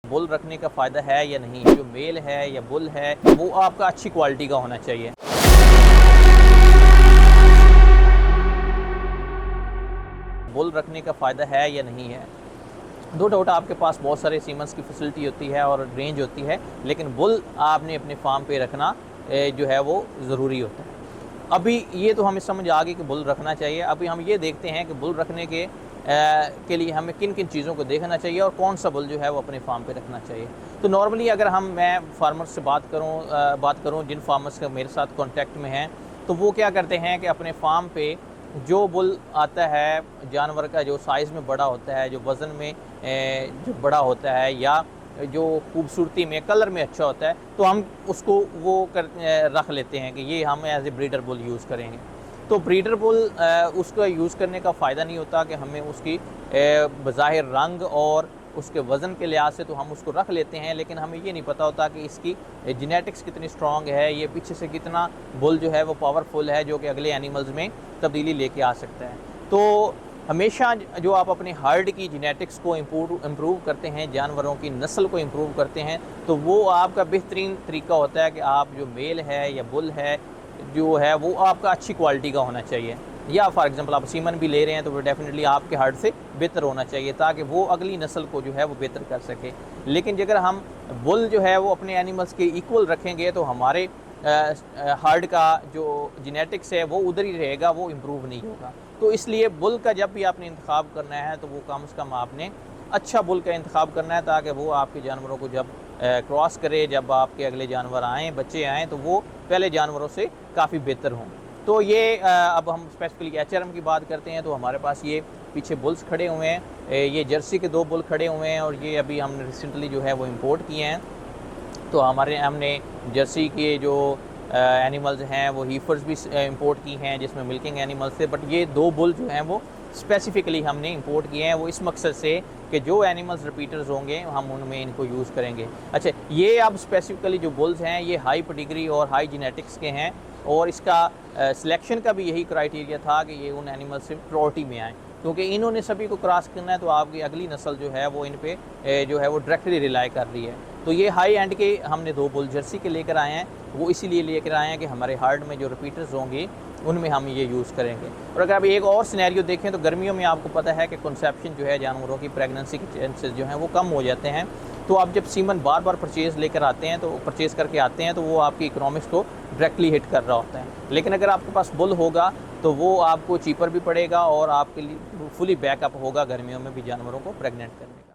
Bull रखने का फ़ायदा है या नहीं, जो मेल है या बुल है वो आपका अच्छी क्वालिटी का होना चाहिए। बुल रखने का फ़ायदा है या नहीं है, नो डाउट आपके पास बहुत सारे सीमेंस की फैसिलिटी होती है और रेंज होती है, लेकिन बुल आपने अपने फार्म पे रखना जो है वो ज़रूरी होता है। अभी ये तो हमें समझ आ गई कि बुल रखना चाहिए। अभी हम ये देखते हैं कि बुल रखने के लिए हमें किन किन चीज़ों को देखना चाहिए और कौन सा बुल जो है वो अपने फार्म पे रखना चाहिए। तो नॉर्मली अगर मैं फार्मर से बात करूँ जिन फार्मर्स का मेरे साथ कॉन्टैक्ट में हैं, तो वो क्या करते हैं कि अपने फार्म पे जो बुल आता है जानवर का, जो साइज़ में बड़ा होता है, जो वज़न में जो बड़ा होता है या जो खूबसूरती में, कलर में अच्छा होता है, तो हम उसको रख लेते हैं कि ये हम as a breeder bull use करेंगे। तो ब्रीडर बुल उसका यूज़ करने का फ़ायदा नहीं होता कि हमें उसकी बज़ाहिर रंग और उसके वज़न के लिहाज से तो हम उसको रख लेते हैं, लेकिन हमें ये नहीं पता होता कि इसकी जेनेटिक्स कितनी स्ट्रॉन्ग है, ये पीछे से कितना बुल जो है वो पावरफुल है, जो कि अगले एनिमल्स में तब्दीली लेके आ सकता है। तो हमेशा जो आप अपने हर्ड की जेनेटिक्स को इम्प्रूव करते हैं, जानवरों की नस्ल को इम्प्रूव करते हैं, तो वो आपका बेहतरीन तरीका होता है कि आप जो मेल है या बुल है जो है वो आपका अच्छी क्वालिटी का होना चाहिए। या फॉर एग्जांपल आप सीमन भी ले रहे हैं तो वो डेफिनेटली आपके हर्ड से बेहतर होना चाहिए, ताकि वो अगली नस्ल को जो है वो बेहतर कर सके। लेकिन अगर हम बुल जो है वो अपने एनिमल्स के इक्वल रखेंगे तो हमारे हर्ड का जो जेनेटिक्स है वो उधर ही रहेगा, वो इम्प्रूव नहीं होगा। तो इसलिए बुल का जब भी आपने इंतखाब करना है तो वो कम से कम आपने अच्छा बुल का इंतखाब करना है, ताकि वो आपके जानवरों को जब क्रॉस करे, जब आपके अगले जानवर आएँ, बच्चे आएँ, तो वो पहले जानवरों से काफ़ी बेहतर हों। तो ये अब हम स्पेसिफिकली एचआरएम की बात करते हैं, तो हमारे पास ये पीछे बुल्स खड़े हुए हैं, ये जर्सी के 2 बुल खड़े हुए हैं और ये अभी हमने रिसेंटली जो है वो इम्पोर्ट किए हैं। तो हमने जर्सी के जो एनिमल्स हैं वो हीफर्स भी इंपोर्ट की हैं, जिसमें मिल्किंग एनिमल्स थे, बट ये 2 बुल जो हैं वो स्पेसिफिकली हमने इंपोर्ट किए हैं, वो इस मकसद से कि जो एनिमल्स रिपीटर्स होंगे हम उनमें इनको यूज़ करेंगे। अच्छा, ये अब स्पेसिफिकली जो बुल्स हैं ये हाई पेडिग्री और हाई जेनेटिक्स के हैं, और इसका सिलेक्शन का भी यही क्राइटेरिया था कि ये उन एनिमल से प्रायोरिटी में आएँ, क्योंकि इन्होंने सभी को क्रॉस करना है, तो आपकी अगली नस्ल जो है वो इन पे जो है वो डायरेक्टली रिलाई कर रही है। तो ये हाई एंड के हमने 2 बुल जर्सी के लेकर आए हैं, वो इसीलिए लेकर आए हैं कि हमारे हार्ड में जो रिपीटर्स होंगे उनमें हम ये यूज़ करेंगे। और अगर आप एक और सिनेरियो देखें तो गर्मियों में आपको पता है कि कंसेप्शन जो है जानवरों की, प्रेगनेंसी के चांसेस जो हैं वो कम हो जाते हैं। तो आप जब सीमन बार बार परचेज़ करके आते हैं तो वो आपकी इकोनॉमिक्स को डायरेक्टली हिट कर रहा होता है। लेकिन अगर आपके पास बुल होगा तो वो आपको चीपर भी पड़ेगा और आपके लिए फुली बैकअप होगा गर्मियों में भी जानवरों को प्रेग्नेंट करने का।